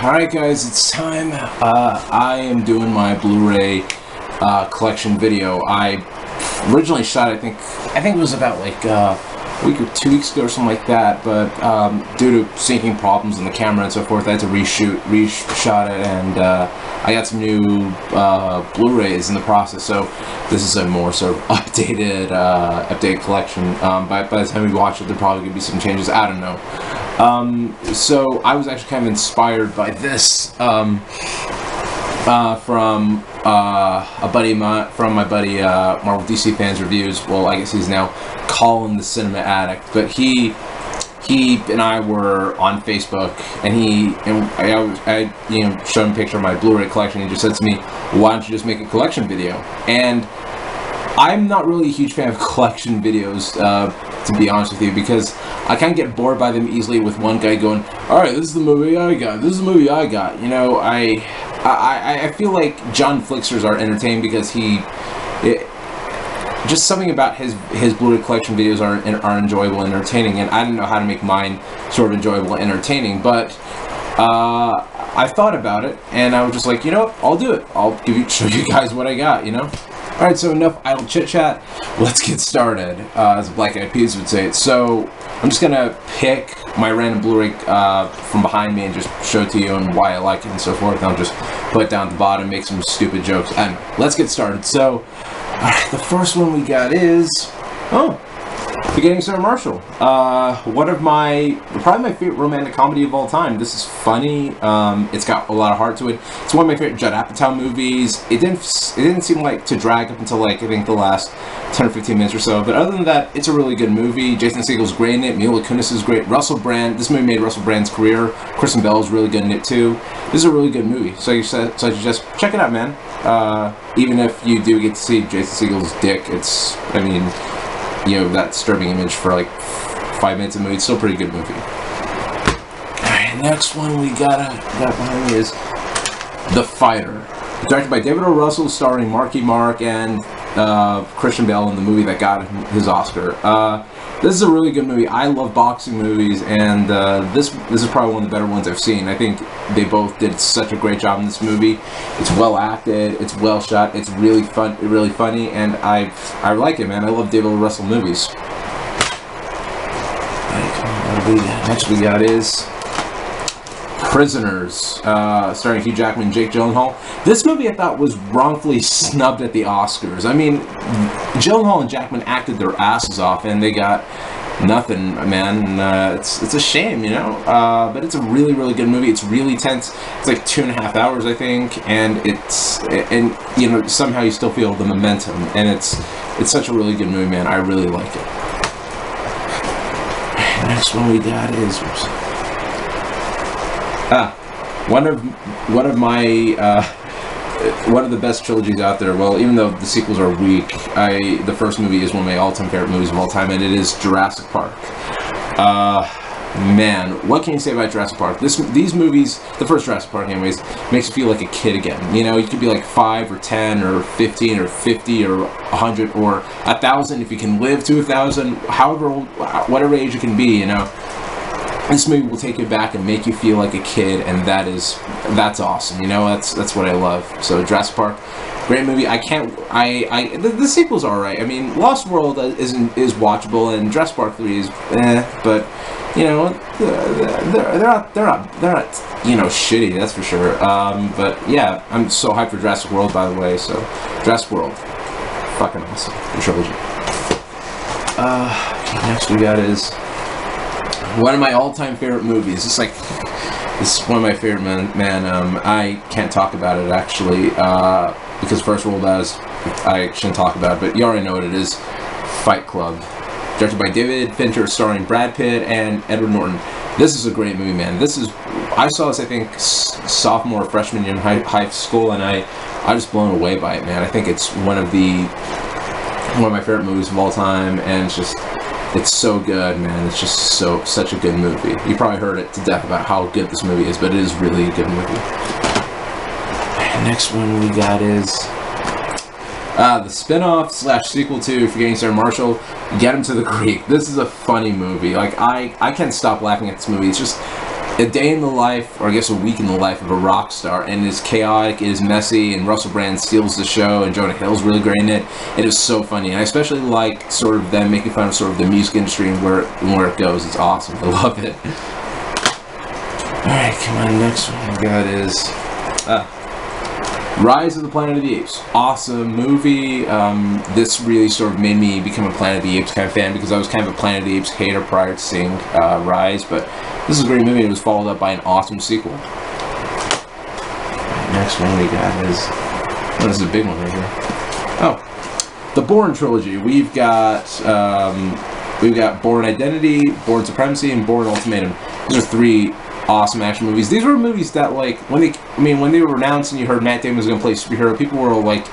Alright guys, it's time. I am doing my Blu-ray collection video. I originally shot it, I think it was about like a week or 2 weeks ago or something like that, but due to syncing problems in the camera and so forth, I had to reshot it, and I got some new Blu-rays in the process, so this is a more sort of updated collection. By the time we watch it, there probably going to be some changes. I don't know. So I was actually kind of inspired by this from a buddy of mine, from my buddy Marvel DC Fans Reviews. Well, I guess he's now Colin the Cinema Addict, but he and I were on Facebook, and I showed him a picture of my Blu-ray collection. He just said to me, "Why don't you just make a collection video?" And I'm not really a huge fan of collection videos, to be honest with you, because I kind of get bored by them easily with one guy going, "Alright, this is the movie I got, this is the movie I got." You know, I feel like John Flixers are entertaining because just something about his Blu-ray collection videos are enjoyable and entertaining, and I don't know how to make mine sort of enjoyable and entertaining, but I thought about it, and I was just like, you know what, I'll do it. I'll show you guys what I got, you know? Alright, so enough idle chit-chat. Let's get started, as Black Eyed Peas would say it. So, I'm just gonna pick my random Blu-ray from behind me and just show it to you and why I like it and so forth. And I'll just put it down at the bottom, make some stupid jokes, and let's get started. So, alright, the first one we got is, Beginning Sarah Marshall. Probably my favorite romantic comedy of all time. This is funny. It's got a lot of heart to it. It's one of my favorite Judd Apatow movies. It didn't seem like to drag up until like I think the last 10 or 15 minutes or so. But other than that, it's a really good movie. Jason Segel's great in it. Mila Kunis is great. Russell Brand. This movie made Russell Brand's career. Kristen Bell is really good in it too. This is a really good movie. So I suggest check it out, man. Even if you do get to see Jason Segel's dick, that disturbing image for like 5 minutes of the movie. It's still a pretty good movie. Alright, next one we got behind me is The Fighter. Directed by David O. Russell, starring Marky Mark and Christian Bale in the movie that got him his Oscar. This is a really good movie. I love boxing movies, and this is probably one of the better ones I've seen. I think they both did such a great job in this movie. It's well acted, it's well shot, it's really funny, and I like it, man. I love David O. Russell movies. Next we got is Prisoners, starring Hugh Jackman and Jake Gyllenhaal. This movie I thought was wrongfully snubbed at the Oscars. I mean, Gyllenhaal and Jackman acted their asses off, and they got nothing, man. It's a shame, you know. But it's a really good movie. It's really tense. It's like 2.5 hours, I think, and somehow you still feel the momentum, and it's such a really good movie, man. I really like it. Next one we got is one of the best trilogies out there. Well, even though the sequels are weak, the first movie is one of my all-time favorite movies of all time, and it is Jurassic Park. Man, what can you say about Jurassic Park? These movies, the first Jurassic Park anyways, makes you feel like a kid again. You know, you could be like 5 or 10 or 15 or 50 or 100 or 1,000 if you can live to 1,000, however old, whatever age you can be, you know. This movie will take you back and make you feel like a kid, and that's awesome. You know, that's what I love. So Jurassic Park, great movie. The sequel's alright. I mean, Lost World is watchable, and Jurassic Park 3 is but you know, they're not shitty, that's for sure. But yeah, I'm so hyped for Jurassic World, by the way. So Jurassic World, fucking awesome, the trilogy. Next we got is one of my all-time favorite movies. This is one of my favorite, man. I can't talk about it actually, because First World I shouldn't talk about it, but you already know what it is. Fight Club, directed by David Fincher, starring Brad Pitt and Edward Norton. This is a great movie, man. I saw this, I think, sophomore or freshman year in high school, and I was blown away by it, man. I think it's one of my favorite movies of all time, and it's so good, man. It's just such a good movie. You probably heard it to death about how good this movie is, but it is really a good movie. Next one we got is the spin-off / sequel to Forgetting Sarah Marshall, Get Him to the Creek. This is a funny movie. Like, I can't stop laughing at this movie. It's just, a day in the life, or I guess a week in the life of a rock star, and it's chaotic, it is messy, and Russell Brand steals the show, and Jonah Hill's really great in it. It is so funny, and I especially like sort of them making fun of sort of the music industry and where it goes. It's awesome. I love it. Alright, come on, next one I got is Rise of the Planet of the Apes. Awesome movie. This really sort of made me become a Planet of the Apes kind of fan, because I was kind of a Planet of the Apes hater prior to seeing Rise, but this is a great movie, and it was followed up by an awesome sequel. Next one we got is... oh, this is a big one right here. Oh, the Bourne trilogy. We've got Bourne Identity, Bourne Supremacy, and Bourne Ultimatum. These are 3 awesome action movies. These were movies that, like, when they were announced and you heard Matt Damon was going to play superhero, people were like,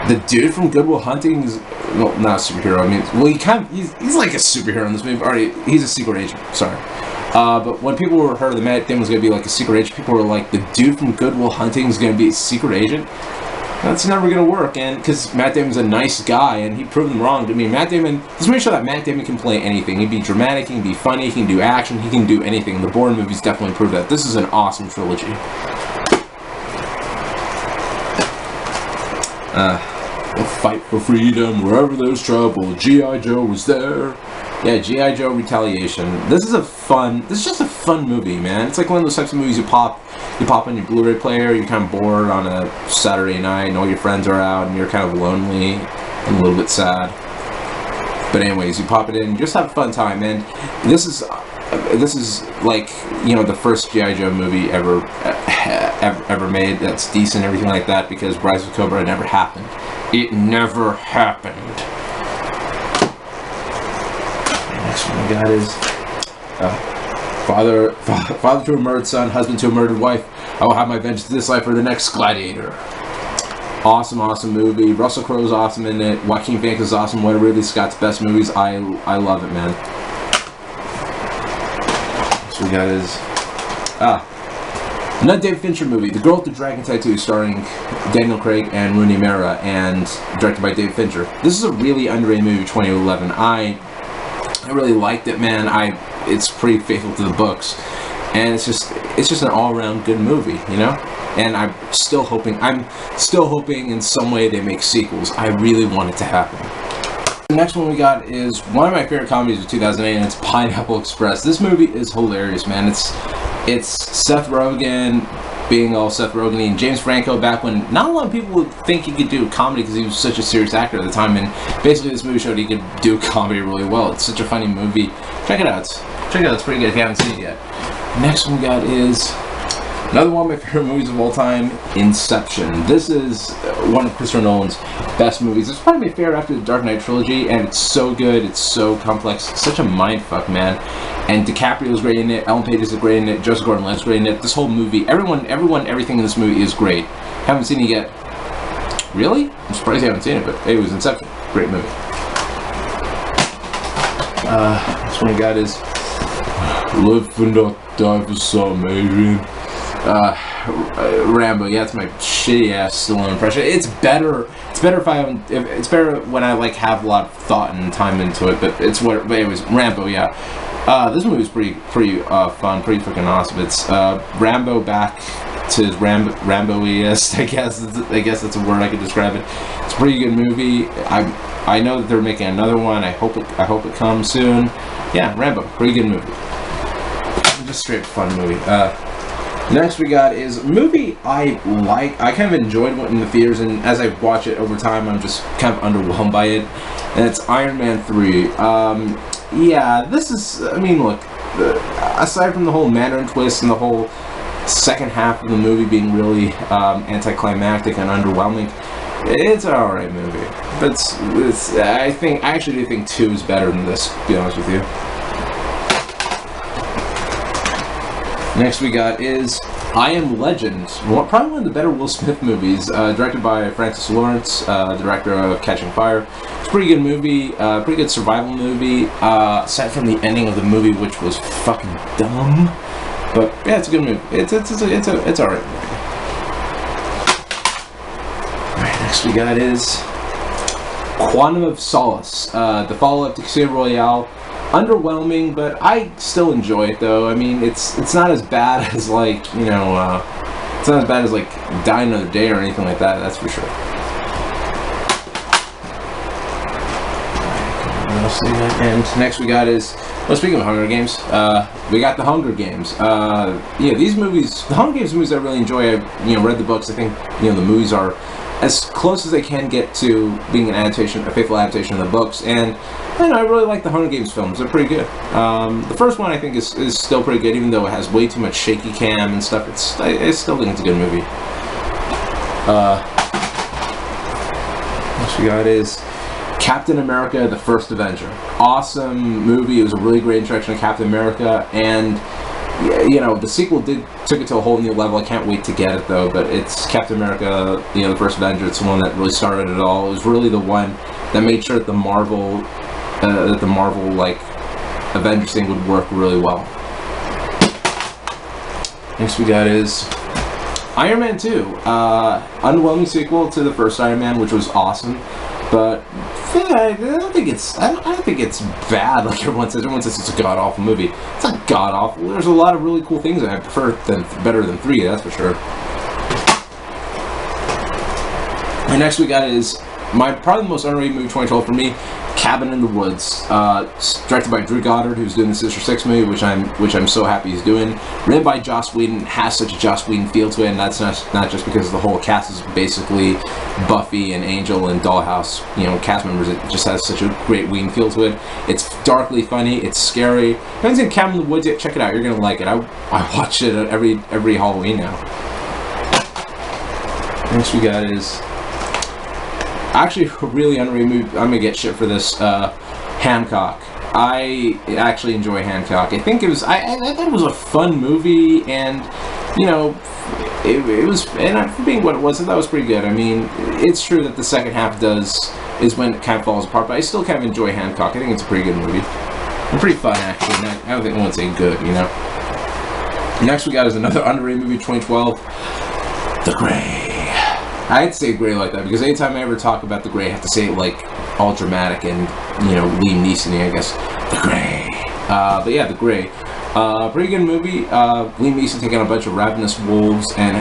the dude from Good Will Hunting is, well, not a superhero. I mean, well, he's like a superhero in this movie. Already, he's a secret agent. Sorry. But when people heard that Matt Damon was going to be like a secret agent, people were like, the dude from Good Will Hunting is going to be a secret agent? That's never going to work, and because Matt Damon's a nice guy, and he proved them wrong. I mean, Matt Damon, let's make sure that Matt Damon can play anything. He can be dramatic, he can be funny, he can do action, he can do anything. The Bourne movies definitely prove that. This is an awesome trilogy. We'll fight for freedom wherever there's trouble. G.I. Joe was there. Yeah, G.I. Joe Retaliation. This is just a fun movie, man. It's like one of those types of movies you pop on your Blu-ray player, you're kind of bored on a Saturday night, and all your friends are out, and you're kind of lonely and a little bit sad. But anyways, you pop it in, just have a fun time, and this is like, you know, the first G.I. Joe movie ever made that's decent, everything like that, because Rise of Cobra never happened. It never happened. Next one we got is father to a murdered son, husband to a murdered wife. I will have my vengeance this life or the next. Gladiator. Awesome movie. Russell Crowe's awesome in it. Joaquin Phoenix is awesome. One of Ridley Scott's best movies. I love it, man. So we got is another David Fincher movie, The Girl with the Dragon Tattoo, starring Daniel Craig and Rooney Mara, and directed by David Fincher. This is a really underrated movie, 2011. I really liked it, man. It's pretty faithful to the books, and it's just an all-around good movie, you know. And I'm still hoping in some way they make sequels. I really want it to happen. The next one we got is one of my favorite comedies of 2008, and it's Pineapple Express. This movie is hilarious, man. It's Seth Rogen being all Seth Rogen and James Franco back when not a lot of people would think he could do comedy because he was such a serious actor at the time, and basically this movie showed he could do comedy really well. It's such a funny movie. Check it out. It's pretty good if you haven't seen it yet. Next one we got is another one of my favorite movies of all time, Inception. This is one of Christopher Nolan's best movies. It's probably my favorite after the Dark Knight trilogy, and it's so good, it's so complex, it's such a mindfuck, man. And DiCaprio's great in it, Ellen Page is great in it, Joseph Gordon-Levitt's great in it. This whole movie, everything in this movie is great. Haven't seen it yet. Really? I'm surprised you haven't seen it, but it was Inception. Great movie. This one we got is Live and Not Die for Some Asian. Rambo. Yeah, it's my shitty ass Stallone impression. It's better. It's better when I like have a lot of thought and time into it. But anyways, Rambo. Yeah. This movie was pretty fun, pretty freaking awesome. It's Rambo back to his Rambo-iest. I guess that's a word I could describe it. It's a pretty good movie. I know that they're making another one. I hope it comes soon. Yeah, Rambo. Pretty good movie. Just straight fun movie. Next we got is a movie I like. I kind of enjoyed it in the theaters, and as I watch it over time, I'm just kind of underwhelmed by it. And it's Iron Man 3. Yeah, this is, I mean, look, aside from the whole Mandarin twist and the whole second half of the movie being really anticlimactic and underwhelming, it's an alright movie. But I actually do think 2 is better than this, to be honest with you. Next we got is I Am Legend, probably one of the better Will Smith movies, directed by Francis Lawrence, director of Catching Fire. It's a pretty good movie, pretty good survival movie, aside from the ending of the movie, which was fucking dumb. But yeah, it's a good movie. It's alright movie. Alright, next we got is Quantum of Solace, the follow-up to Casino Royale. underwhelming, but I still enjoy it though. I mean, it's not as bad as like, you know, it's not as bad as like Die Another Day or anything like that. That's for sure. And next we got is, well, speaking of Hunger Games, we got the Hunger Games. Yeah, these movies, the Hunger Games movies I really enjoy. I, you know, read the books. I think, you know, the movies are as close as they can get to being an adaptation, a faithful adaptation of the books. And you know, I really like the Hunger Games films. They're pretty good. The first one I think is still pretty good, even though it has way too much shaky cam and stuff. I still think it's a good movie. What we got is Captain America: The First Avenger. Awesome movie. It was a really great introduction to Captain America, and you know, the sequel took it to a whole new level. I can't wait to get it though. But it's Captain America, you know, The First Avenger. It's the one that really started it all. It was really the one that made sure that the Marvel like Avengers thing would work really well. Next we got is Iron Man 2. Underwhelming sequel to the first Iron Man, which was awesome. But yeah, I don't think it's bad like everyone says. Everyone says it's a god-awful movie. It's not god-awful. There's a lot of really cool things that I prefer better than 3, that's for sure. And next we got is probably the most underrated movie 2012 for me, Cabin in the Woods. Directed by Drew Goddard, who's doing the Sister Six movie, which I'm so happy he's doing. Written by Joss Whedon, has such a Joss Whedon feel to it, and that's not just because the whole cast is basically Buffy and Angel and Dollhouse, you know, cast members. It just has such a great Whedon feel to it. It's darkly funny. It's scary. If you haven't seen Cabin in the Woods yet, check it out. You're gonna like it. I watch it every Halloween now. Next we got is actually a really underrated movie. I'm gonna get shit for this. Hancock. I actually enjoy Hancock. I think it was. I thought it was a fun movie, and you know, it was. And for being what it was, I thought it was pretty good. I mean, it's true that the second half is when it kind of falls apart, but I still kind of enjoy Hancock. I think it's a pretty good movie. And pretty fun actually. I don't think I would say good. You know. Next we got is another underrated movie, 2012, The Grey. I'd say Grey like that because anytime I ever talk about The Grey, I have to say it like all dramatic and, you know, Liam Neeson-y, I guess. The Grey. But yeah, The Grey. Pretty good movie. Liam Neeson taking on a bunch of ravenous wolves and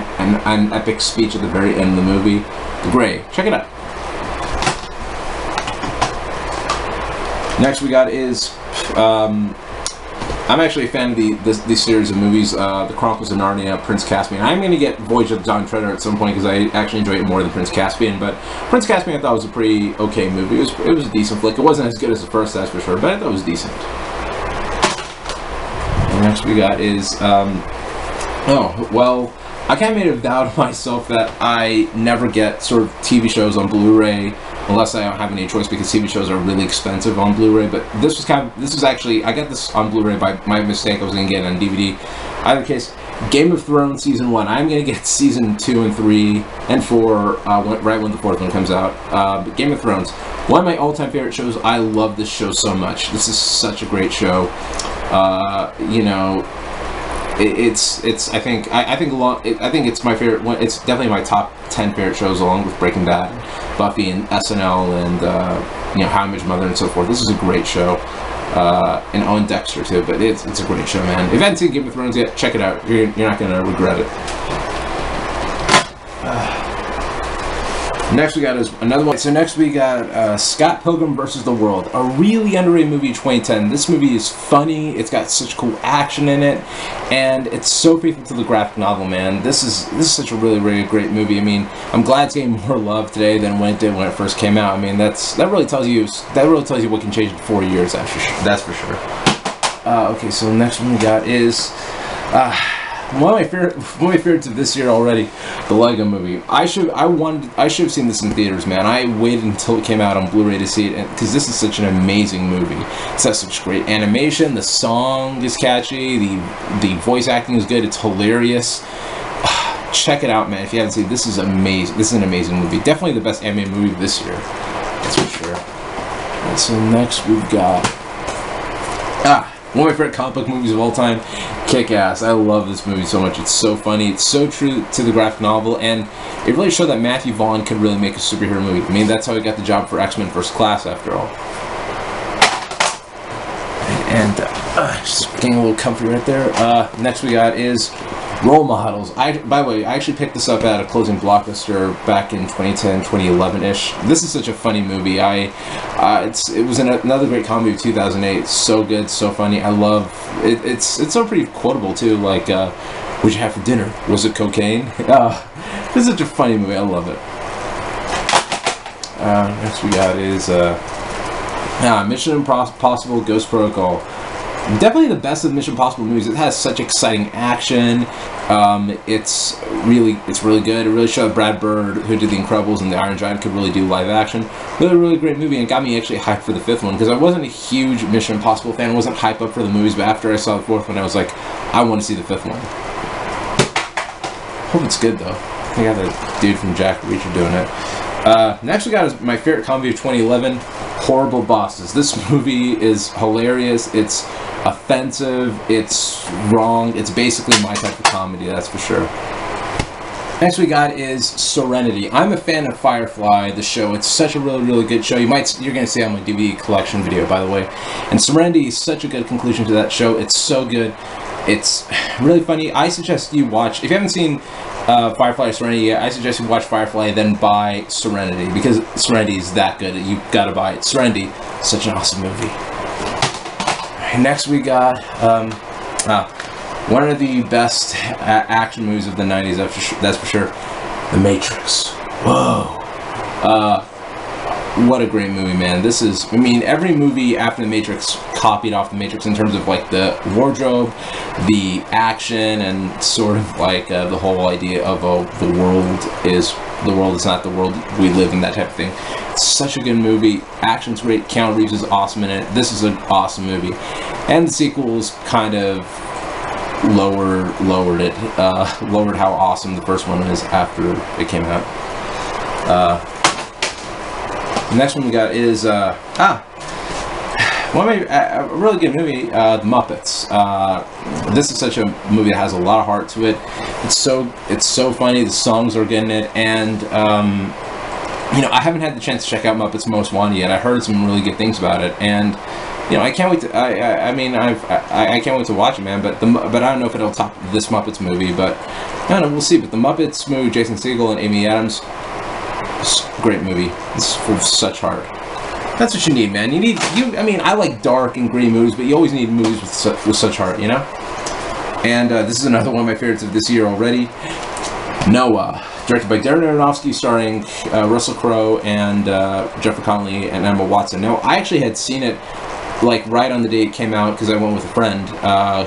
an epic speech at the very end of the movie. The Grey. Check it out. Next we got is I'm actually a fan of this series of movies, The Chronicles of Narnia, Prince Caspian. I'm going to get Voyage of Dawn Treader at some point because I actually enjoy it more than Prince Caspian, but Prince Caspian I thought was a pretty okay movie. It was a decent flick. It wasn't as good as the first, that's for sure, but I thought it was decent. And next we got is, oh, well, I kind of made a vow to myself that I never get sort of TV shows on Blu-ray unless I don't have any choice because TV shows are really expensive on Blu-ray. But this was actually, I got this on Blu-ray by my mistake. I was going to get it on DVD. Either case, Game of Thrones Season 1. I'm going to get Season 2 and 3 and 4 right when the 4th one comes out. But Game of Thrones, one of my all-time favorite shows. I love this show so much. This is such a great show. You know, I think it's my favorite one. It's definitely my top 10 favorite shows, along with Breaking Bad, Buffy, and SNL, and you know, How I Met Your Mother, and so forth. This is a great show, and Owen Dexter too. But it's a great show, man. If you haven't seen Game of Thrones yet, check it out. You're not gonna regret it. Next we got is another one. So next we got Scott Pilgrim vs. the World, a really underrated movie, 2010. This movie is funny. It's got such cool action in it, and it's so faithful to the graphic novel, man. This is such a really, really great movie. I mean, I'm glad it's getting more love today than when it did when it first came out. I mean, that really tells you what can change in 4 years. That's for sure. Okay, so the next one we got is. One of my favorites of this year already, the Lego Movie. I should have seen this in theaters, man. I waited until it came out on Blu-ray to see it, because this is such an amazing movie. It has such great animation. The song is catchy. The voice acting is good. It's hilarious. Check it out, man. If you haven't seen it, this is amazing. This is an amazing movie. Definitely the best animated movie this year. That's for sure. And so next we've got one of my favorite comic book movies of all time, Kick-Ass. I love this movie so much. It's so funny. It's so true to the graphic novel, and it really showed that Matthew Vaughn could really make a superhero movie. I mean, that's how he got the job for X-Men First Class, after all. And just getting a little comfy right there. Next we got is Role Models. By the way, I actually picked this up at a closing Blockbuster back in 2010, 2011-ish. This is such a funny movie. It was another great comedy of 2008. It's so good, so funny. I love it. It's so pretty quotable too. Like, what'd you have for dinner? Was it cocaine? This is such a funny movie. I love it. Next we got is Mission Impossible: Ghost Protocol. Definitely the best of the Mission Impossible movies. It has such exciting action. It's really good. It really showed Brad Bird, who did The Incredibles and The Iron Giant, could really do live action. Really great movie, and it got me actually hyped for the fifth one, because I wasn't a huge Mission Impossible fan. I wasn't hyped up for the movies, but after I saw the fourth one, I was like, I want to see the fifth one. Hope it's good though. I got the dude from Jack Reacher doing it. Next we got is my favorite comedy of 2011, Horrible Bosses. This movie is hilarious. It's offensive. It's wrong. It's basically my type of comedy, that's for sure. Next we got is Serenity. I'm a fan of Firefly, the show. It's such a really good show. You're going to see it on my DVD collection video, by the way. And Serenity is such a good conclusion to that show. It's so good. It's really funny. I suggest you watch, if you haven't seen Firefly or Serenity yet, I suggest you watch Firefly, then buy Serenity, because Serenity is that good. You gotta buy it. Serenity, such an awesome movie. Next we got one of the best action movies of the 90s, that's for sure, The Matrix. Whoa. What a great movie, man. This is, I mean, every movie after The Matrix copied off The Matrix in terms of like the wardrobe, the action, and sort of like the whole idea of the world is not the world we live in, that type of thing. It's such a good movie. Action's great. Keanu Reeves is awesome in it. This is an awesome movie. And the sequels kind of lowered how awesome the first one is after it came out. The next one we got is a really good movie, The Muppets. This is such a movie that has a lot of heart to it. It's so funny. The songs are good in it, and I haven't had the chance to check out Muppets Most Wanted yet. I heard some really good things about it, and I can't wait to. I can't wait to watch it, man. But I don't know if it'll top this Muppets movie. But I don't know. We'll see. But the Muppets movie, Jason Segel and Amy Adams. Great movie. It's full of such heart. That's what you need, man. I like dark and gritty movies, but you always need movies with such heart, you know? And this is another one of my favorites of this year already. Noah, directed by Darren Aronofsky, starring Russell Crowe and Jennifer Connelly and Emma Watson. Now, I actually had seen it like right on the day it came out, because I went with a friend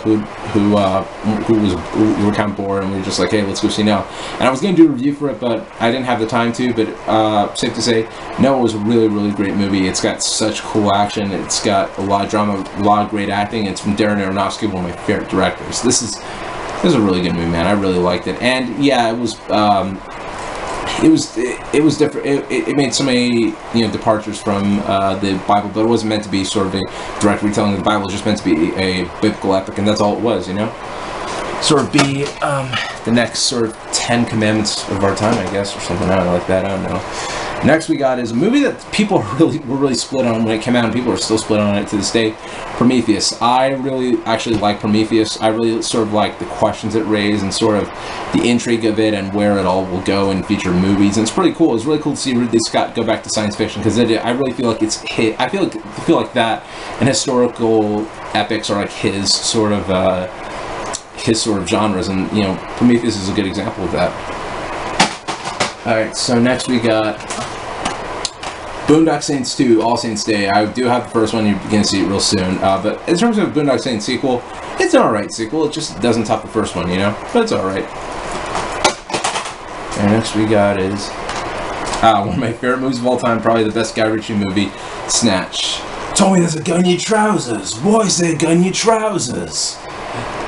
who were kind of bored, and we were just like, hey, let's go see Noah. And I was going to do a review for it, but I didn't have the time to. But safe to say, Noah was a really great movie. It's got such cool action. It's got a lot of drama, a lot of great acting. It's from Darren Aronofsky, one of my favorite directors. This is a really good movie, man. I really liked it. And yeah, it was different. It made so many departures from the Bible, but it wasn't meant to be sort of a direct retelling of the Bible. It was just meant to be a biblical epic, and that's all it was, Sort of be the next sort of 10 commandments of our time, I guess, or something like that. I don't know. Next we got is a movie that people were really split on when it came out, and people are still split on it to this day. Prometheus. I really actually like Prometheus. I really sort of like the questions it raised and sort of the intrigue of it and where it all will go in future movies. And it's pretty cool. It's really cool to see Ridley Scott go back to science fiction, because I really feel like it's hit. I feel like that and historical epics are like his sort of genres, and Prometheus is a good example of that. Alright, so next we got Boondock Saints 2, All Saints Day. I do have the first one. You're going to see it real soon. But in terms of Boondock Saints sequel, it's an alright sequel. It just doesn't top the first one, But it's alright. And next we got is one of my favorite movies of all time, probably the best Guy Ritchie movie, Snatch. Told me there's a gun in your trousers. Boys, there's a gun in your trousers.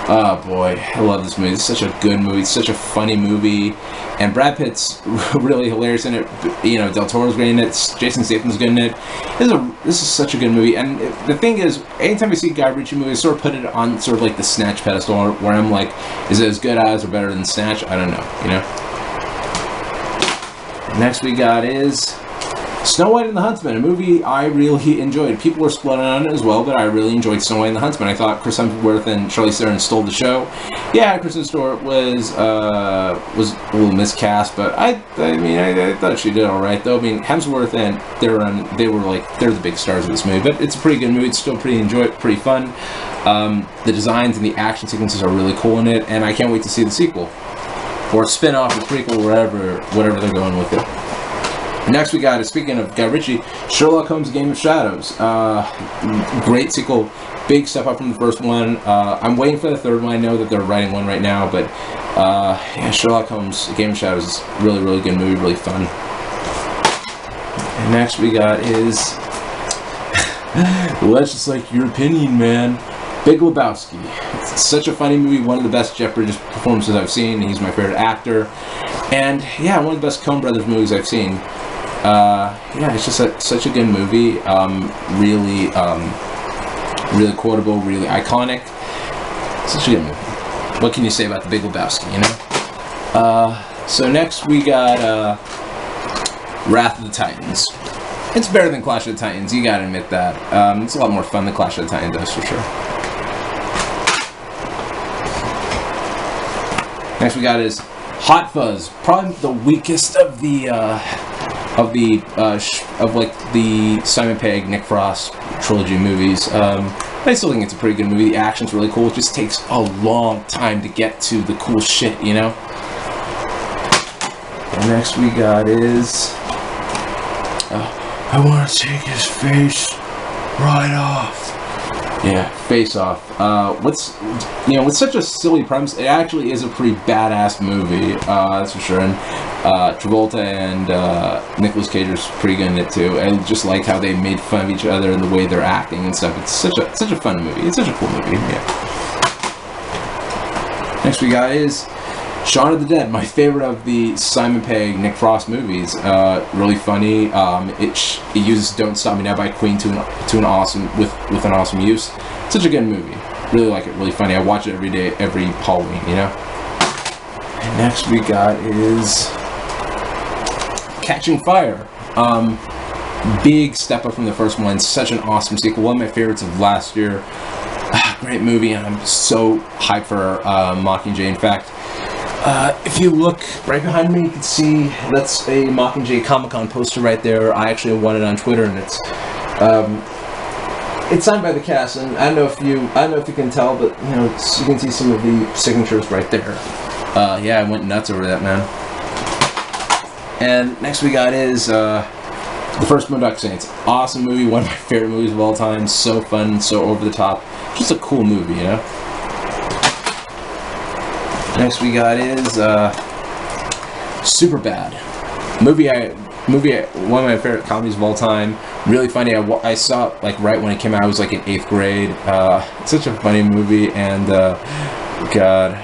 Oh boy, I love this movie. It's such a good movie. It's such a funny movie. And Brad Pitt's really hilarious in it. Del Toro's great in it. Jason Statham's good in it. This is such a good movie. And the thing is, anytime I see a Guy Ritchie movie, I sort of put it on sort of like the Snatch pedestal, where I'm like, is it as good as or better than Snatch? I don't know, Next we got is Snow White and the Huntsman, a movie I really enjoyed. People were split on it as well, but I really enjoyed Snow White and the Huntsman. I thought Chris Hemsworth and Charlize Theron stole the show. Yeah, Kristen Stewart was a little miscast, but I thought she did all right though. I mean, Hemsworth and Theron, they're the big stars of this movie. But it's a pretty good movie. It's still pretty pretty fun. The designs and the action sequences are really cool in it, and I can't wait to see the sequel or spin-off or prequel, whatever they're going with it. Next we got, speaking of Guy Ritchie, Sherlock Holmes: Game of Shadows. Great sequel, big step up from the first one. I'm waiting for the third one. I know that they're writing one right now, but yeah, Sherlock Holmes: Game of Shadows is really, really good movie, really fun. And next we got is, well, that's just like your opinion, man. Big Lebowski. It's such a funny movie, one of the best Jeff Bridges performances I've seen. He's my favorite actor. And yeah, one of the best Coen Brothers movies I've seen. Yeah, it's just such a good movie. Really quotable, really iconic. Such a good movie. What can you say about The Big Lebowski, you know? So next we got Wrath of the Titans. It's better than Clash of the Titans, you gotta admit that. It's a lot more fun than Clash of the Titans, that's for sure. Next we got is Hot Fuzz, probably the weakest of the Simon Pegg, Nick Frost trilogy movies. I still think it's a pretty good movie. The action's really cool. It just takes a long time to get to the cool shit, you know. And next we got is I want to take his face right off. Yeah, Face Off. With such a silly premise, it actually is a pretty badass movie, that's for sure. And Travolta and Nicolas Cage are pretty good in it too. I just like how they made fun of each other and the way they're acting and stuff. It's such a fun movie. It's such a cool movie. Yeah. Next we got is Shaun of the Dead, my favorite of the Simon Pegg, Nick Frost movies. Really funny. It uses "Don't Stop Me Now" by Queen with an awesome use. Such a good movie. Really like it. Really funny. I watch it every day, every Halloween. You know. And next we got is Catching Fire. Big step up from the first one. Such an awesome sequel. One of my favorites of last year. Great movie, and I'm so hyped for Mockingjay. In fact, if you look right behind me, you can see that's a Mockingjay Comic-Con poster right there. I actually won it on Twitter, and it's signed by the cast. And I don't know if you can tell, but you know, you can see some of the signatures right there. Yeah, I went nuts over that, man. And next we got is The First Moondock Saints. Awesome movie, one of my favorite movies of all time. So fun, so over the top. Just a cool movie, you know. Next we got is Superbad. Movie, one of my favorite comedies of all time. Really funny. I saw it like right when it came out. I was like in 8th grade. It's such a funny movie, and God,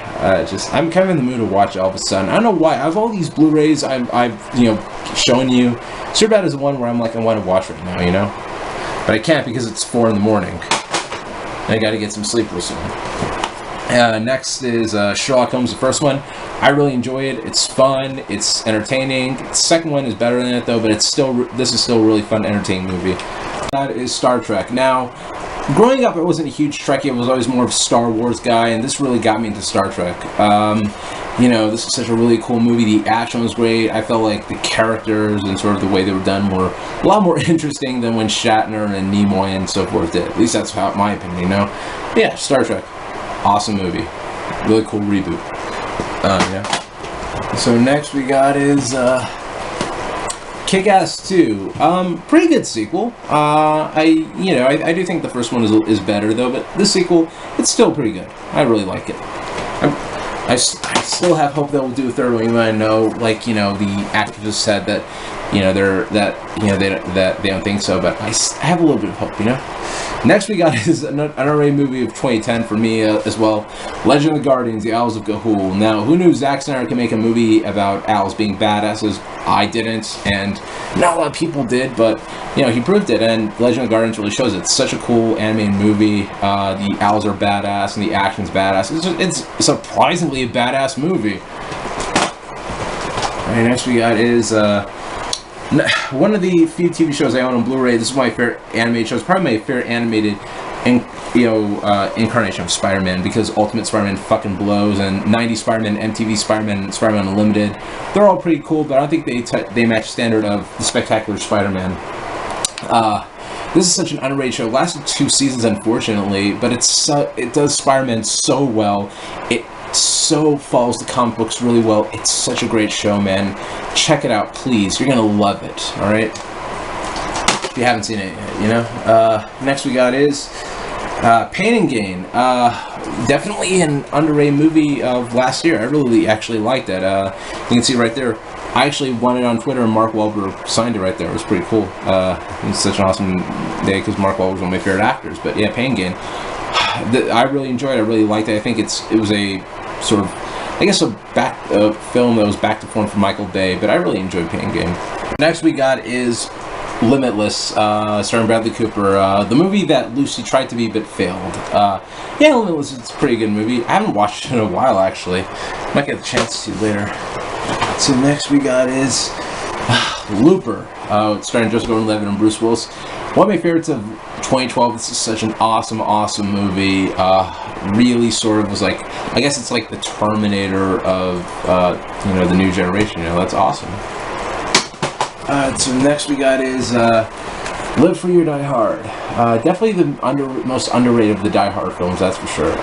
I'm kind of in the mood to watch it all of a sudden. I don't know why. I have all these Blu-rays I've shown you. Superbad is the one where I'm like, I want to watch right now, you know, but I can't because it's 4 in the morning. I got to get some sleep real soon. Next is Sherlock Holmes, the first one. I really enjoy it. It's fun. It's entertaining. The second one is better than it though, but this is still a really fun, entertaining movie. That is Star Trek. Now, growing up, I wasn't a huge Trekkie. I was always more of a Star Wars guy, and this really got me into Star Trek. This is such a really cool movie. The action was great. I felt like the characters and sort of the way they were done were a lot more interesting than when Shatner and Nimoy and so forth did. At least that's my opinion, you know? But yeah, Star Trek. Awesome movie. Really cool reboot. Yeah. So next we got is Kick-Ass 2. Pretty good sequel. I do think the first one is better though, but this sequel, it's still pretty good. I really like it. I still have hope that we'll do a third one. Even though I know, like, you know, the actor just said that, you know, they don't think so, but I have a little bit of hope, you know. Next we got is an R.A. movie of 2010 for me as well. Legend of the Guardians, The Owls of Ga'Hoole. Now, who knew Zack Snyder could make a movie about owls being badasses? I didn't, and not a lot of people did, but, you know, he proved it, and Legend of the Guardians really shows it. It's such a cool animated movie. The owls are badass, and the action's badass. It's surprisingly a badass movie. Alright, next we got is One of the few TV shows I own on Blu-ray. This is my favorite animated show. It's probably my favorite animated, incarnation of Spider-Man, because Ultimate Spider-Man fucking blows, and 90s Spider-Man, MTV Spider-Man, Spider-Man Unlimited. They're all pretty cool, but I don't think they match the standard of the Spectacular Spider-Man. This is such an underrated show. It lasted 2 seasons, unfortunately, but it does Spider-Man so well. It so follows the comic books really well. It's such a great show, man. Check it out, please. You're gonna love it. All right. If you haven't seen it yet, you know. Next we got is Pain and Gain. Definitely an underrated movie of last year. I really actually liked it. You can see right there. I actually won it on Twitter, and Mark Wahlberg signed it right there. It was pretty cool. It was such an awesome day because Mark Wahlberg was one of my favorite actors. But yeah, Pain and Gain. I really enjoyed it. I really liked it. I think it was a sort of, I guess, a film that was back to form for Michael Bay. But I really enjoyed Pain and Gain. Next we got is Limitless, starring Bradley Cooper. The movie that Lucy tried to be but failed. Yeah, Limitless is a pretty good movie. I haven't watched it in a while, actually. Might get the chance to later. So next we got is Looper, starring Joseph Gordon-Levitt and Bruce Willis. One of my favorites of 2012. This is such an awesome, awesome movie. Really sort of was like, I guess it's like the Terminator of, the new generation. That's awesome. So next we got is Live Free or Die Hard. Definitely the most underrated of the Die Hard films, that's for sure.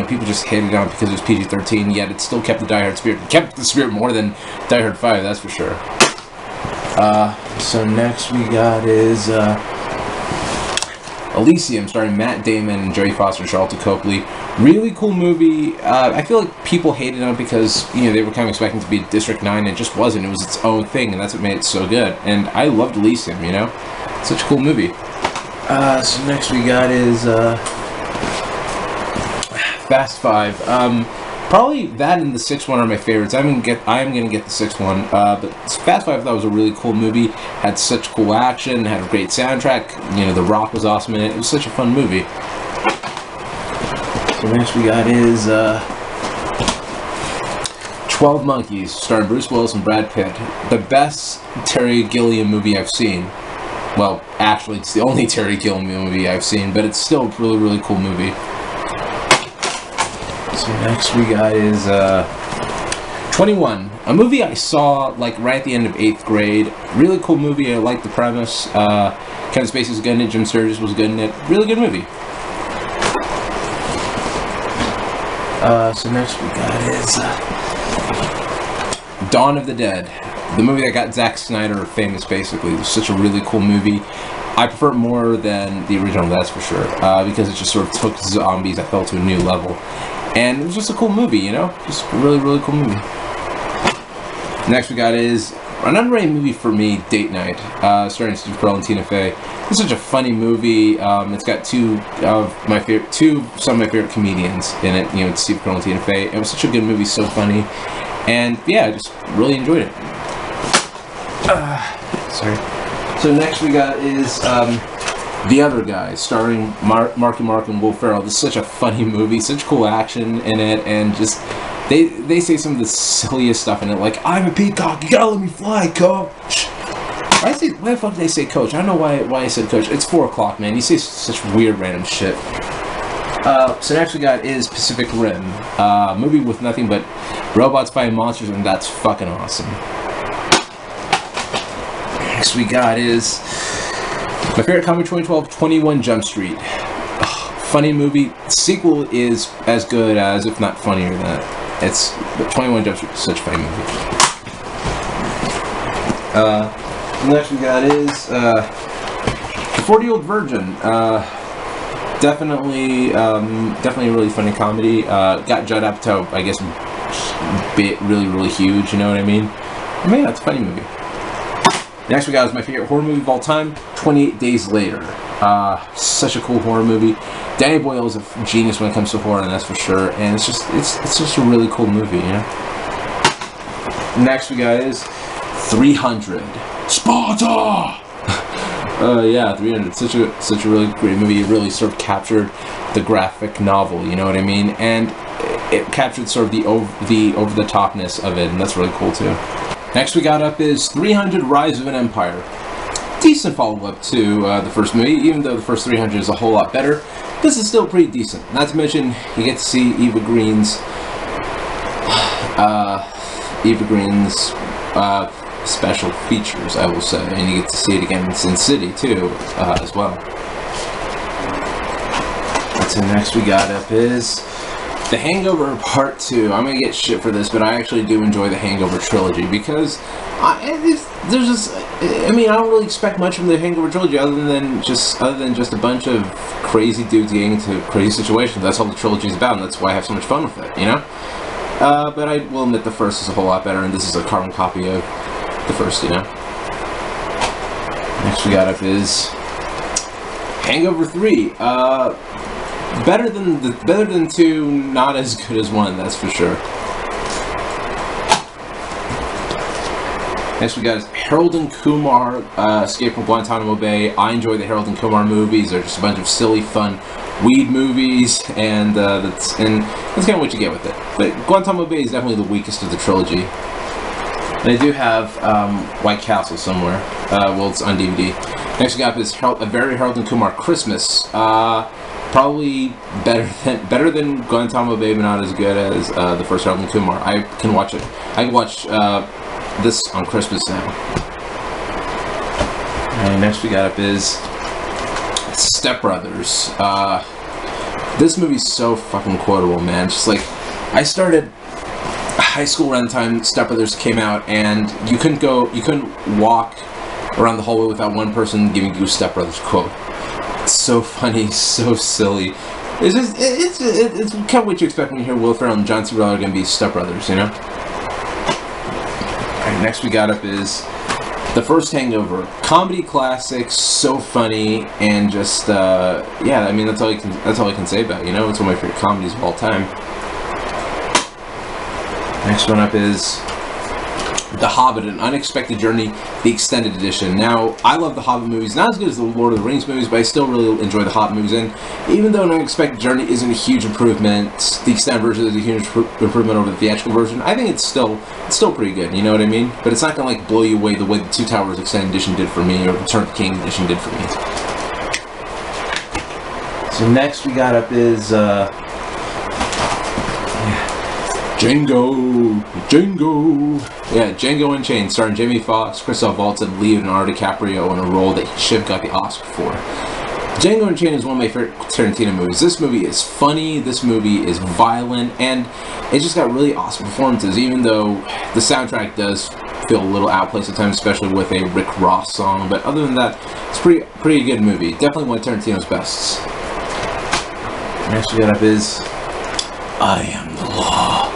People just hated on it because it was PG-13, yet it still kept the Die Hard spirit. It kept the spirit more than Die Hard 5, that's for sure. So next we got is Elysium, starring Matt Damon and Jodie Foster and Charlton Copley. Really cool movie. I feel like people hated on it because, they were kind of expecting it to be District 9, and it just wasn't. It was its own thing, and that's what made it so good. And I loved Elysium, Such a cool movie. So next we got is Fast 5. Probably that and the 6th one are my favorites. I'm gonna get the 6th one. But Fast 5 I thought was a really cool movie. Had such cool action. Had a great soundtrack. The Rock was awesome in it. It was such a fun movie. So next we got is 12 Monkeys, starring Bruce Willis and Brad Pitt. The best Terry Gilliam movie I've seen. Well, actually, it's the only Terry Gilliam movie I've seen, but it's still a really, really cool movie. So next we got is 21, a movie I saw like right at the end of 8th grade. Really cool movie. I like the premise. Kevin Spacey was good in it. Jim Sturgis was good in it. Really good movie. So next we got is Dawn of the Dead. The movie that got Zack Snyder famous, basically. It was such a really cool movie. I prefer it more than the original, that's for sure. Because it just sort of took zombies, I felt, to a new level. And it was just a cool movie, Just a really, really cool movie. Next we got is an underrated movie for me, Date Night, starring Steve Carell and Tina Fey. It's such a funny movie. It's got some of my favorite comedians in it. It's Steve Carell and Tina Fey. It was such a good movie, so funny. And yeah, I just really enjoyed it. Sorry. So next we got is The Other Guy, starring Marky Mark and Will Ferrell. This is such a funny movie, such cool action in it, and just they say some of the silliest stuff in it, like, I'm a peacock, you gotta let me fly, coach. Why the fuck did they say coach? I don't know why I said coach. It's 4 o'clock, man. You say such weird random shit. So next we got is Pacific Rim, movie with nothing but robots fighting monsters, and that's fucking awesome. Next we got is my favorite comedy 2012, 21 Jump Street. Funny movie. The sequel is as good as, if not funnier than that. It's 21 Jump Street is such a funny movie. Next we got is The 40-Year-Old Virgin. Definitely a really funny comedy. Got Judd Apatow, I guess, really, really huge. You know what I mean? Man, that's a funny movie. Next we got is my favorite horror movie of all time, 28 Days Later. Such a cool horror movie. Danny Boyle is a genius when it comes to horror, and that's for sure. And it's just a really cool movie, Next we got is 300. Sparta! Yeah, 300. Such a really great movie. It really sort of captured the graphic novel, you know what I mean? And it captured sort of the over-the-topness of it, and that's really cool too. Next we got up is 300 Rise of an Empire. Decent follow-up to the first movie, even though the first 300 is a whole lot better. This is still pretty decent. Not to mention, you get to see Eva Green's special features, I will say, and you get to see it again in Sin City too, as well. So next we got up is The Hangover Part 2. I'm gonna get shit for this, but I actually do enjoy the Hangover trilogy because I don't really expect much from the Hangover trilogy other than just a bunch of crazy dudes getting into crazy situations. That's all the trilogy is about, and that's why I have so much fun with it, you know? But I will admit the first is a whole lot better, and this is a carbon copy of the first, you know? Next we got up is Hangover 3. Better than 2, not as good as 1, that's for sure. Next we got Harold and Kumar, Escape from Guantanamo Bay. I enjoy the Harold and Kumar movies. They're just a bunch of silly, fun weed movies, and that's kind of what you get with it. But Guantanamo Bay is definitely the weakest of the trilogy. And I do have White Castle somewhere. Well, it's on DVD. Next we got is A Very Harold and Kumar Christmas. Probably better than Guantanamo Bay, but not as good as the first Harold and Kumar. I can watch it. I can watch this on Christmas now. And next we got up is Step Brothers. This movie's so fucking quotable, man. Just like, I started high school around the time Step Brothers came out, and you couldn't walk around the hallway without one person giving you a Step Brothers quote. It's so funny, so silly. It's kind of what you expect when you hear Will Ferrell and John C. Reilly are going to be Step Brothers, you know? Alright, next we got up is The First Hangover. Comedy classic, so funny, and just, yeah, I mean, that's all I can say about it, you know? It's one of my favorite comedies of all time. Next one up is The Hobbit, An Unexpected Journey, the Extended Edition. Now, I love the Hobbit movies, not as good as the Lord of the Rings movies, but I still really enjoy the Hobbit movies, and even though An Unexpected Journey isn't a huge improvement, the extended version is a huge improvement over the theatrical version. I think it's still pretty good, you know what I mean? But it's not gonna like blow you away the way the Two Towers Extended Edition did for me, or Return of the King Edition did for me. So next we got up is Django! Yeah, Django Unchained, starring Jamie Foxx, Christoph Waltz, and Leonardo DiCaprio in a role that he should have got the Oscar for. Django Unchained is one of my favorite Tarantino movies. This movie is funny, this movie is violent, and it's just got really awesome performances, even though the soundtrack does feel a little out of place at times, especially with a Rick Ross song, but other than that, it's a pretty good movie. Definitely one of Tarantino's bests. Next we got up is I Am the Law.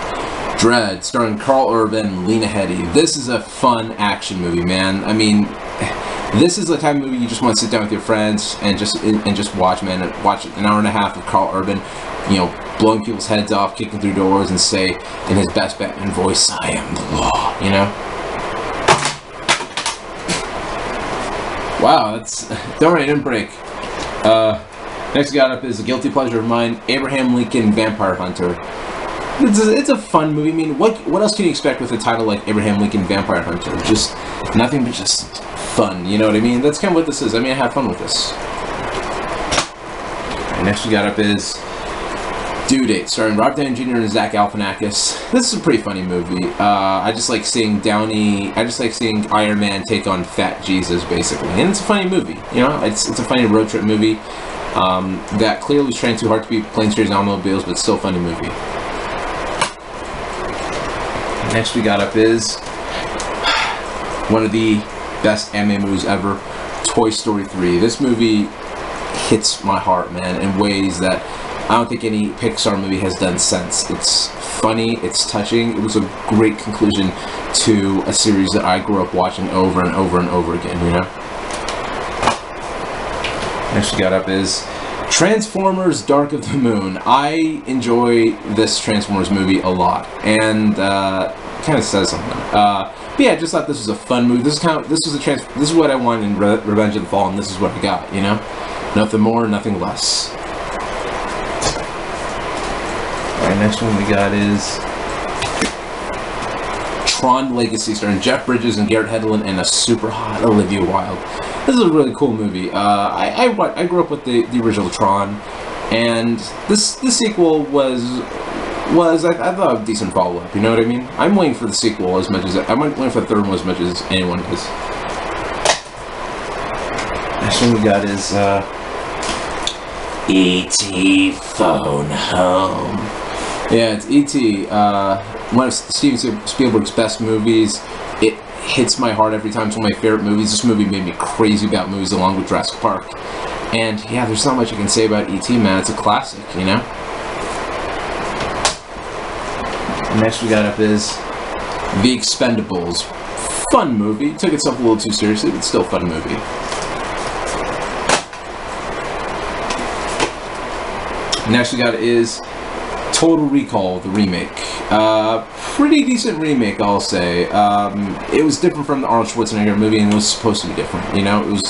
Dread, starring Carl Urban and Lena Headey. This is a fun action movie, man. I mean, this is the type of movie you just want to sit down with your friends and just watch, man. And watch an hour and a half of Carl Urban, you know, blowing people's heads off, kicking through doors, and say in his best Batman voice, "I am the law." You know. Wow, that's don't worry, I didn't break. Next got up is a guilty pleasure of mine, Abraham Lincoln Vampire Hunter. It's a fun movie. I mean, what else can you expect with a title like Abraham Lincoln Vampire Hunter? Just nothing but just fun, you know what I mean? That's kind of what this is. I mean, I have fun with this. Alright, next we got up is Due Date, starring Robert Downey Jr. and Zach Galifianakis. This is a pretty funny movie. I just like seeing Iron Man take on Fat Jesus, basically. And it's a funny movie, you know? It's a funny road trip movie that clearly was trying too hard to be planes, trains, and automobiles, but still a funny movie. Next we got up is one of the best anime movies ever, Toy Story 3. This movie hits my heart, man, in ways that I don't think any Pixar movie has done since. It's funny, it's touching. It was a great conclusion to a series that I grew up watching over and over and over again, you know? Next we got up is Transformers Dark of the Moon. I enjoy this Transformers movie a lot, and kind of says something. But yeah, I just thought this was a fun movie. This is what I wanted in Revenge of the Fallen, and this is what I got, you know? Nothing more, nothing less. Alright, next one we got is Tron Legacy, starring Jeff Bridges and Garrett Hedlund and a super hot Olivia Wilde. This is a really cool movie. I grew up with the original Tron, and this sequel was I thought a decent follow-up. You know what I mean? I'm waiting for the sequel as much as I'm waiting for the third one as much as anyone is. Next one we got is E.T. Phone Home. Yeah, it's E.T. One of Steven Spielberg's best movies. It hits my heart every time. It's one of my favorite movies. This movie made me crazy about movies along with Jurassic Park. And yeah, there's not much I can say about E.T., man. It's a classic, you know? Next we got up is The Expendables. Fun movie. Took itself a little too seriously, but still a fun movie. Next we got is Total Recall, the remake. Pretty decent remake, I'll say. It was different from the Arnold Schwarzenegger movie, and it was supposed to be different. You know, it was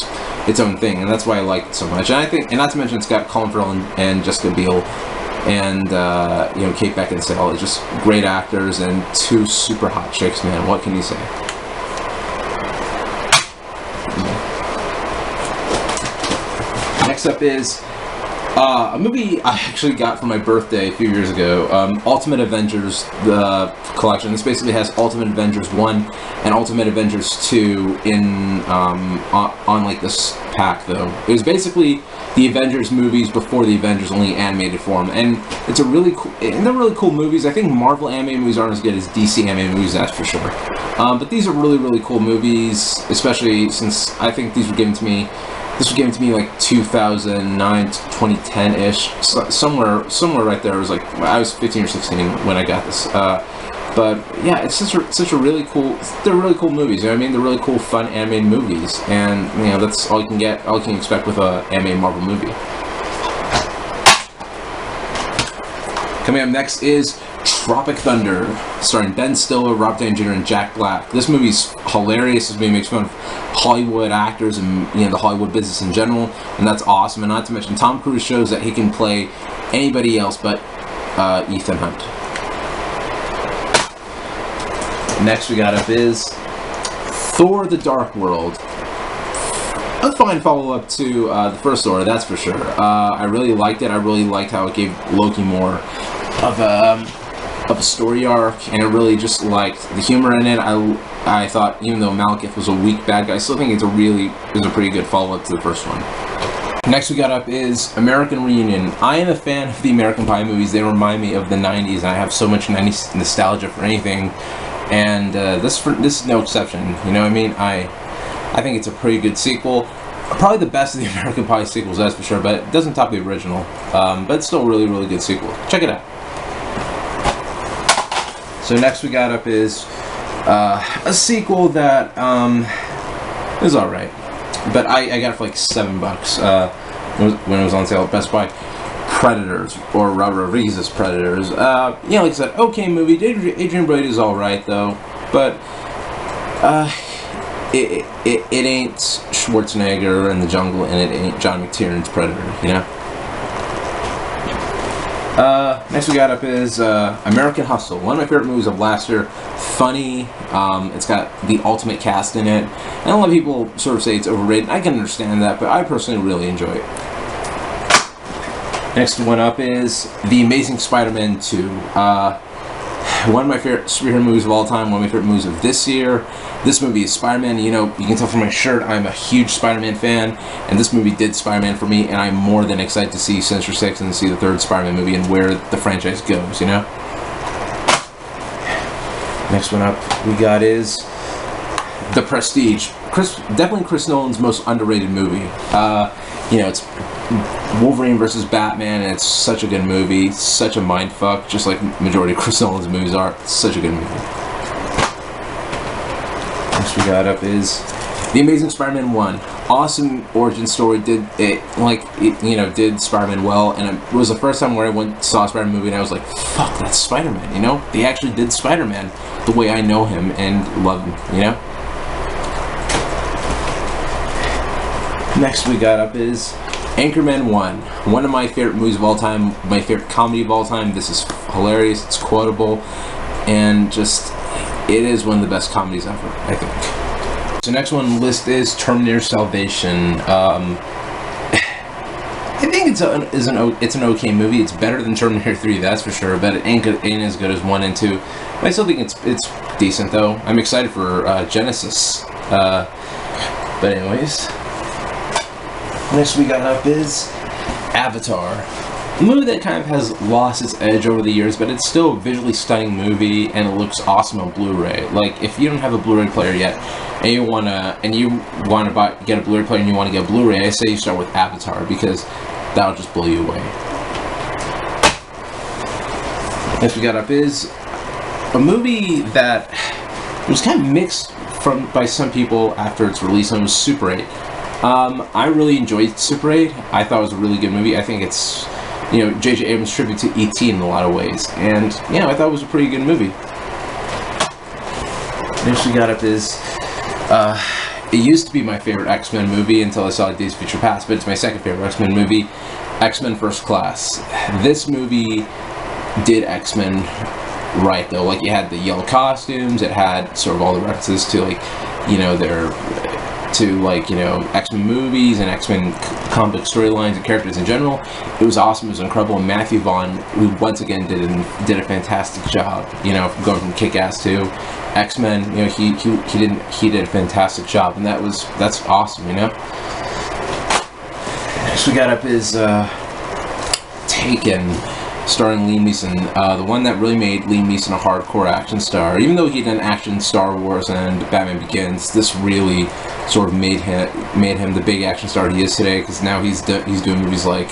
its own thing, and that's why I liked it so much. And I think, and not to mention, it's got Colin Farrell and Jessica Biel, and you know, Kate Beckinsale. It's just great actors and two super hot chicks, man. What can you say? Next up is a movie I actually got for my birthday a few years ago, Ultimate Avengers, the collection. This basically has Ultimate Avengers 1 and Ultimate Avengers 2 in on like this pack, though. It was basically the Avengers movies before the Avengers, only animated form, and it's a really cool, and they're really cool movies. I think Marvel animated movies aren't as good as DC animated movies, that's for sure. But these are really, really cool movies, especially since I think these were given to me. This was given to me like 2009 to 2010-ish, somewhere right there. It was like, I was 15 or 16 when I got this. But yeah, it's such a really cool, they're really cool movies, you know what I mean? They're really cool, fun animated movies, and you know, that's all you can get, all you can expect with a animated Marvel movie. Coming up next is Tropic Thunder, starring Ben Stiller, Rob Downey Jr., and Jack Black. This movie's hilarious. This movie makes fun of Hollywood actors and, you know, the Hollywood business in general, and that's awesome. And not to mention, Tom Cruise shows that he can play anybody else but Ethan Hunt. Next we got up is Thor: The Dark World. A fine follow-up to the first Thor, that's for sure. I really liked it. I really liked how it gave Loki more of a story arc, and I really just liked the humor in it. I thought, even though Malekith was a weak bad guy, I still think it's a pretty good follow-up to the first one. Next we got up is American Reunion. I am a fan of the American Pie movies. They remind me of the 90s, and I have so much 90s nostalgia for anything, and this is no exception. You know what I mean? I think it's a pretty good sequel. Probably the best of the American Pie sequels, that's for sure, but it doesn't top the original. But it's still a really, really good sequel. Check it out. So next we got up is a sequel that is alright, but I got it for like $7 when it was on sale at Best Buy. Predators, or Robert Rodriguez's Predators. Yeah, like I said, okay movie. Adrian Brody is alright though, but it ain't Schwarzenegger in the jungle, and it ain't John McTiernan's Predator, you know? Next we got up is American Hustle, one of my favorite movies of last year. Funny, it's got the ultimate cast in it, and a lot of people sort of say it's overrated. I can understand that, but I personally really enjoy it. Next one up is The Amazing Spider-Man 2. One of my favorite superhero movies of all time, one of my favorite movies of this year. This movie is Spider-Man. You know, you can tell from my shirt, I'm a huge Spider-Man fan, and this movie did Spider-Man for me, and I'm more than excited to see Sinister Six and see the third Spider-Man movie and where the franchise goes, you know? Next one up we got is The Prestige. Definitely Chris Nolan's most underrated movie. You know, it's Wolverine versus Batman, and it's such a good movie, such a mindfuck, just like majority of Chris Nolan's movies are. It's such a good movie. Next we got up is The Amazing Spider-Man 1. Awesome origin story. Did Spider-Man well, and it was the first time where I went saw a Spider-Man movie and I was like, fuck, that's Spider-Man, you know? They actually did Spider-Man the way I know him and love him, you know? Next we got up is Anchorman 1. One of my favorite movies of all time, my favorite comedy of all time. This is hilarious, it's quotable, and just, it is one of the best comedies ever, I think. So next one on the list is Terminator Salvation. I think it's an okay movie. It's better than Terminator 3, that's for sure, but it ain't as good as 1 and 2. I still think it's decent, though. I'm excited for Genesis. But anyways, next we got up is Avatar. A movie that kind of has lost its edge over the years, but it's still a visually stunning movie, and it looks awesome on Blu-ray. Like, if you don't have a Blu-ray player yet, and you wanna get a Blu-ray player and you want to get Blu-ray, I say you start with Avatar, because that'll just blow you away. Next we got up is a movie that was kind of mixed by some people after its release, and it was Super 8. I really enjoyed Super 8. I thought it was a really good movie. I think it's, you know, J.J. Abrams' tribute to E.T. in a lot of ways, and yeah, I thought it was a pretty good movie. Next we got up is, it used to be my favorite X-Men movie until I saw Days of Future Past, but it's my second favorite X-Men movie, X-Men First Class. This movie did X-Men right, though. Like, it had the yellow costumes, it had sort of all the references to, like, you know, X-Men movies and X-Men comic storylines and characters in general. It was awesome, it was incredible, and Matthew Vaughn, who once again did a fantastic job, you know, going from Kick-Ass to X-Men. You know, he did a fantastic job, and that's awesome, you know. Next we got up is Taken, starring Liam Neeson, the one that really made Liam Neeson a hardcore action star. Even though he done action Star Wars and Batman Begins, this really sort of made him the big action star he is today, because now he's doing movies like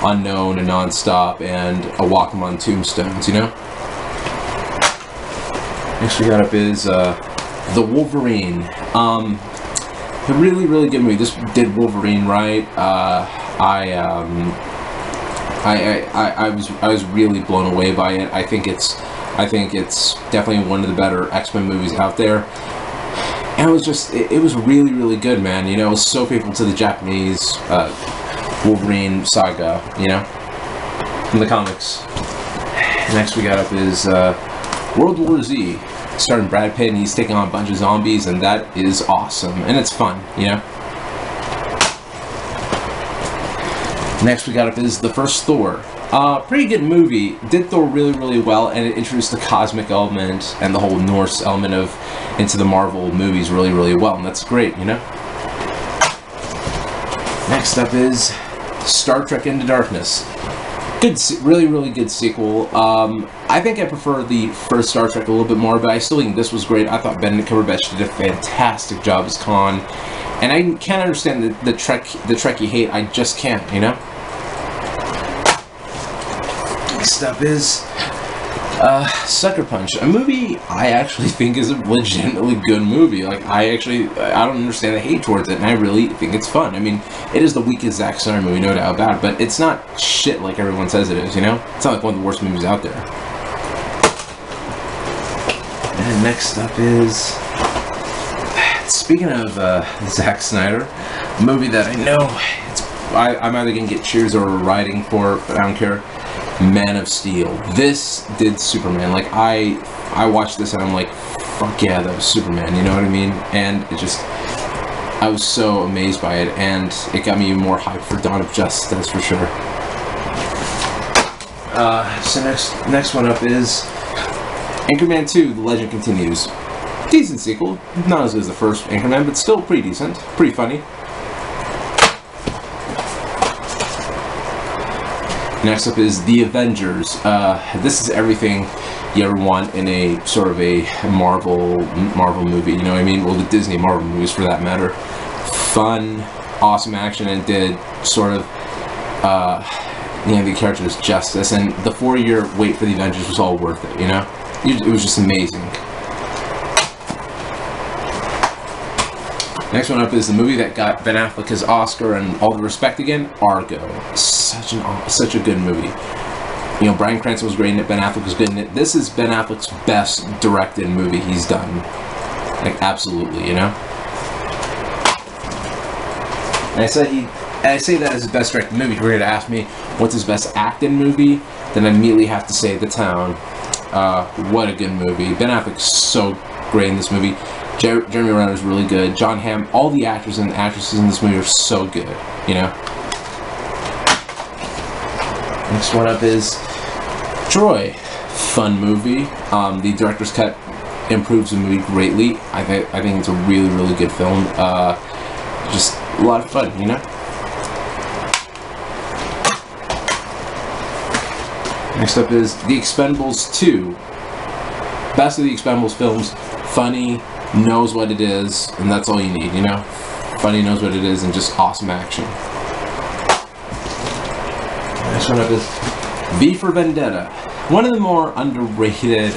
Unknown and Nonstop and A Walk Among Tombstones, you know? Next we got up is The Wolverine. A really, really good movie. This did Wolverine right. I was really blown away by it. I think it's definitely one of the better X-Men movies out there. And it was really, really good, man. You know, it was so faithful to the Japanese Wolverine saga, you know, from the comics. Next we got up is World War Z, starring Brad Pitt, and he's taking on a bunch of zombies, and that is awesome, and it's fun, you know. Next we got up is the first Thor. Pretty good movie. Did Thor really, really well, and it introduced the cosmic element and the whole Norse element into the Marvel movies really, really well, and that's great, you know. Next up is Star Trek Into Darkness. Good, really, really good sequel. I think I prefer the first Star Trek a little bit more, but I still think this was great. I thought Benedict Cumberbatch did a fantastic job as Khan, and I can't understand the Trekkie hate. I just can't, you know. Next up is Sucker Punch, a movie I actually think is a legitimately good movie. Like, I don't understand the hate towards it, and I really think it's fun. I mean, it is the weakest Zack Snyder movie, no doubt about it, but it's not shit like everyone says it is, you know? It's not like one of the worst movies out there. And next up is, speaking of Zack Snyder, a movie that I know I'm either going to get cheers or riding for, but I don't care. Man of Steel. This did Superman. Like, I watched this and I'm like, fuck yeah, that was Superman, you know what I mean? And I was so amazed by it, and it got me even more hyped for Dawn of Justice, that's for sure. So next one up is Anchorman 2, The Legend Continues. Decent sequel. Not as good as the first Anchorman, but still pretty decent. Pretty funny. Next up is The Avengers. This is everything you ever want in a sort of a Marvel movie, you know what I mean? Well, the Disney Marvel movies for that matter. Fun, awesome action, and did sort of the characters justice, and the 4-year wait for The Avengers was all worth it, you know? It was just amazing. Next one up is the movie that got Ben Affleck his Oscar and all the respect again, Argo. Such a good movie. You know, Bryan Cranston was great in it, Ben Affleck was good in it. This is Ben Affleck's best directed movie he's done. Like, absolutely, you know? And I say that as his best directed movie. If you were going to ask me what's his best acted movie, then I immediately have to say The Town. What a good movie. Ben Affleck's so great in this movie. Jeremy Renner is really good. John Hamm, all the actors and actresses in this movie are so good, you know. Next one up is Troy. Fun movie. The director's cut improves the movie greatly. I think it's a really, really good film. Just a lot of fun, you know. Next up is The Expendables 2. Best of the Expendables films. Funny, knows what it is, and that's all you need, you know? Funny, knows what it is, and just awesome action. Next one up is V for Vendetta. One of the more underrated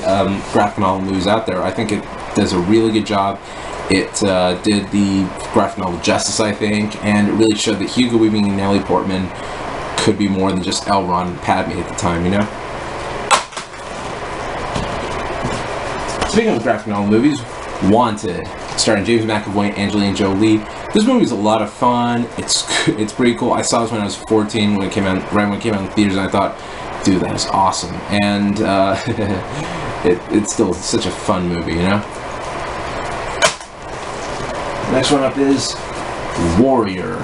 graphic novel movies out there. I think it does a really good job. It did the graphic novel justice, I think, and it really showed that Hugo Weaving and Natalie Portman could be more than just Elrond and Padme at the time, you know? Speaking of graphic novel movies, Wanted, starring James McAvoy and Angelina Jolie. This movie is a lot of fun. It's pretty cool. I saw this when I was 14 when it came out, right when it came out in theaters, and I thought, dude, that is awesome. And it's still such a fun movie, you know? Next one up is Warrior.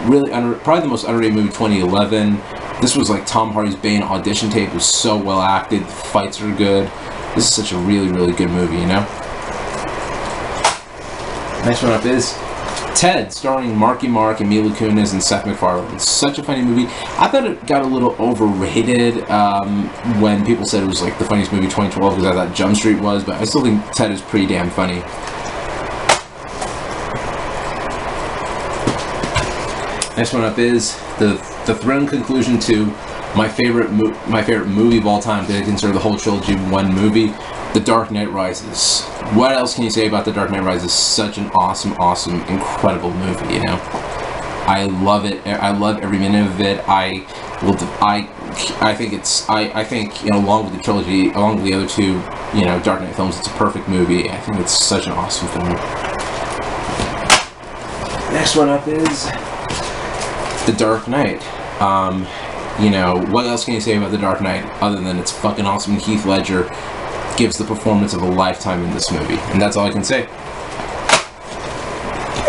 Really, probably the most underrated movie 2011. This was like Tom Hardy's Bane audition tape. It was so well acted. The fights are good. This is such a really, really good movie, you know? Next one up is Ted, starring Marky Mark and Mila Kunis and Seth MacFarlane. Such a funny movie. I thought it got a little overrated when people said it was like the funniest movie 2012 because I thought Jump Street was, but I still think Ted is pretty damn funny. Next one up is the thrilling conclusion to my favorite movie of all time, because I consider the whole trilogy one movie, The Dark Knight Rises. What else can you say about The Dark Knight Rises? Such an awesome, awesome, incredible movie, you know? I love it. I love every minute of it. I think, you know, along with the trilogy, along with the other two, you know, Dark Knight films, it's a perfect movie. I think it's such an awesome film. Next one up is The Dark Knight. You know, what else can you say about The Dark Knight other than it's fucking awesome? Heath Ledger gives the performance of a lifetime in this movie, and that's all I can say.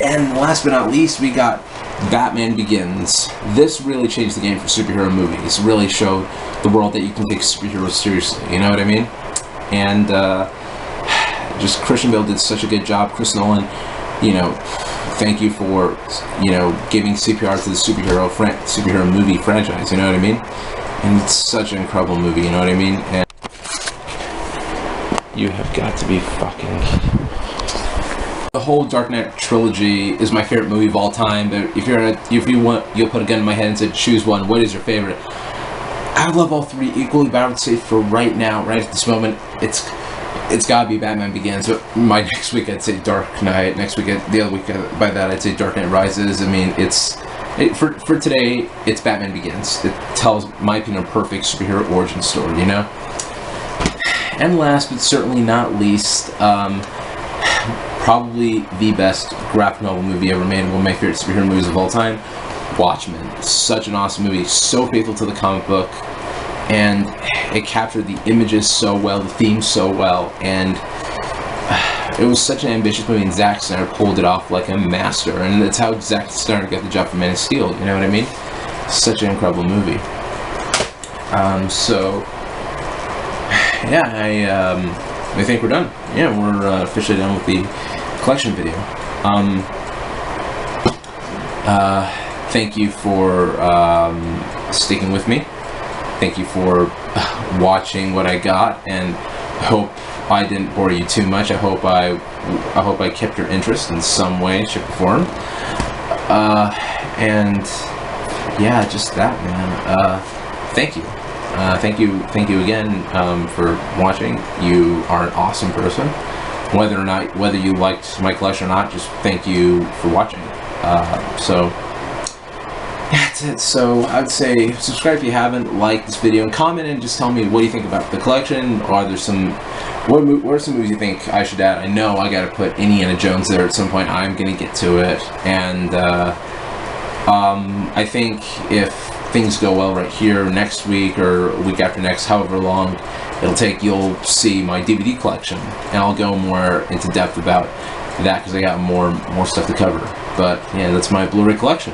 And last but not least, we got Batman Begins. This really changed the game for superhero movies. Really showed the world that you can take superheroes seriously, you know what I mean? And just Christian Bale did such a good job. Chris Nolan, you know, thank you for, you know, giving CPR to the superhero movie franchise, you know what I mean? And it's such an incredible movie, you know what I mean? And you have got to be fucking kidding. The whole Dark Knight trilogy is my favorite movie of all time, but if you'll put a gun in my head and said choose one, what is your favorite? I love all three equally, but I would say for right now, right at this moment, it's gotta be Batman Begins. But my next week I'd say Dark Knight. Next week, the other week by that I'd say Dark Knight Rises. I mean, for today, it's Batman Begins. It tells, in my opinion, a perfect superhero origin story, you know? And last but certainly not least, probably the best graphic novel movie ever made, one of my favorite superhero movies of all time, Watchmen. Such an awesome movie, so faithful to the comic book, and it captured the images so well, the themes so well, and it was such an ambitious movie, and Zack Snyder pulled it off like a master, and that's how Zack Snyder got the job for Man of Steel, you know what I mean? Such an incredible movie. So, yeah, I think we're done. Yeah, we're officially done with the collection video. Thank you for sticking with me. Thank you for watching what I got, and I hope I didn't bore you too much. I hope I kept your interest in some way, shape, or form. And yeah, just that, man. Thank you. Thank you again for watching. You are an awesome person. Whether you liked my collection or not, just thank you for watching. So that's it. So I'd say subscribe if you haven't, like this video, and comment and just tell me what do you think about the collection. Or are there what are some movies you think I should add? I know I gotta put Indiana Jones there at some point. I'm gonna get to it, and I think if things go well right here next week or week after next, however long you'll see my DVD collection, and I'll go more into depth about that because I got more stuff to cover. But yeah, that's my Blu-ray collection.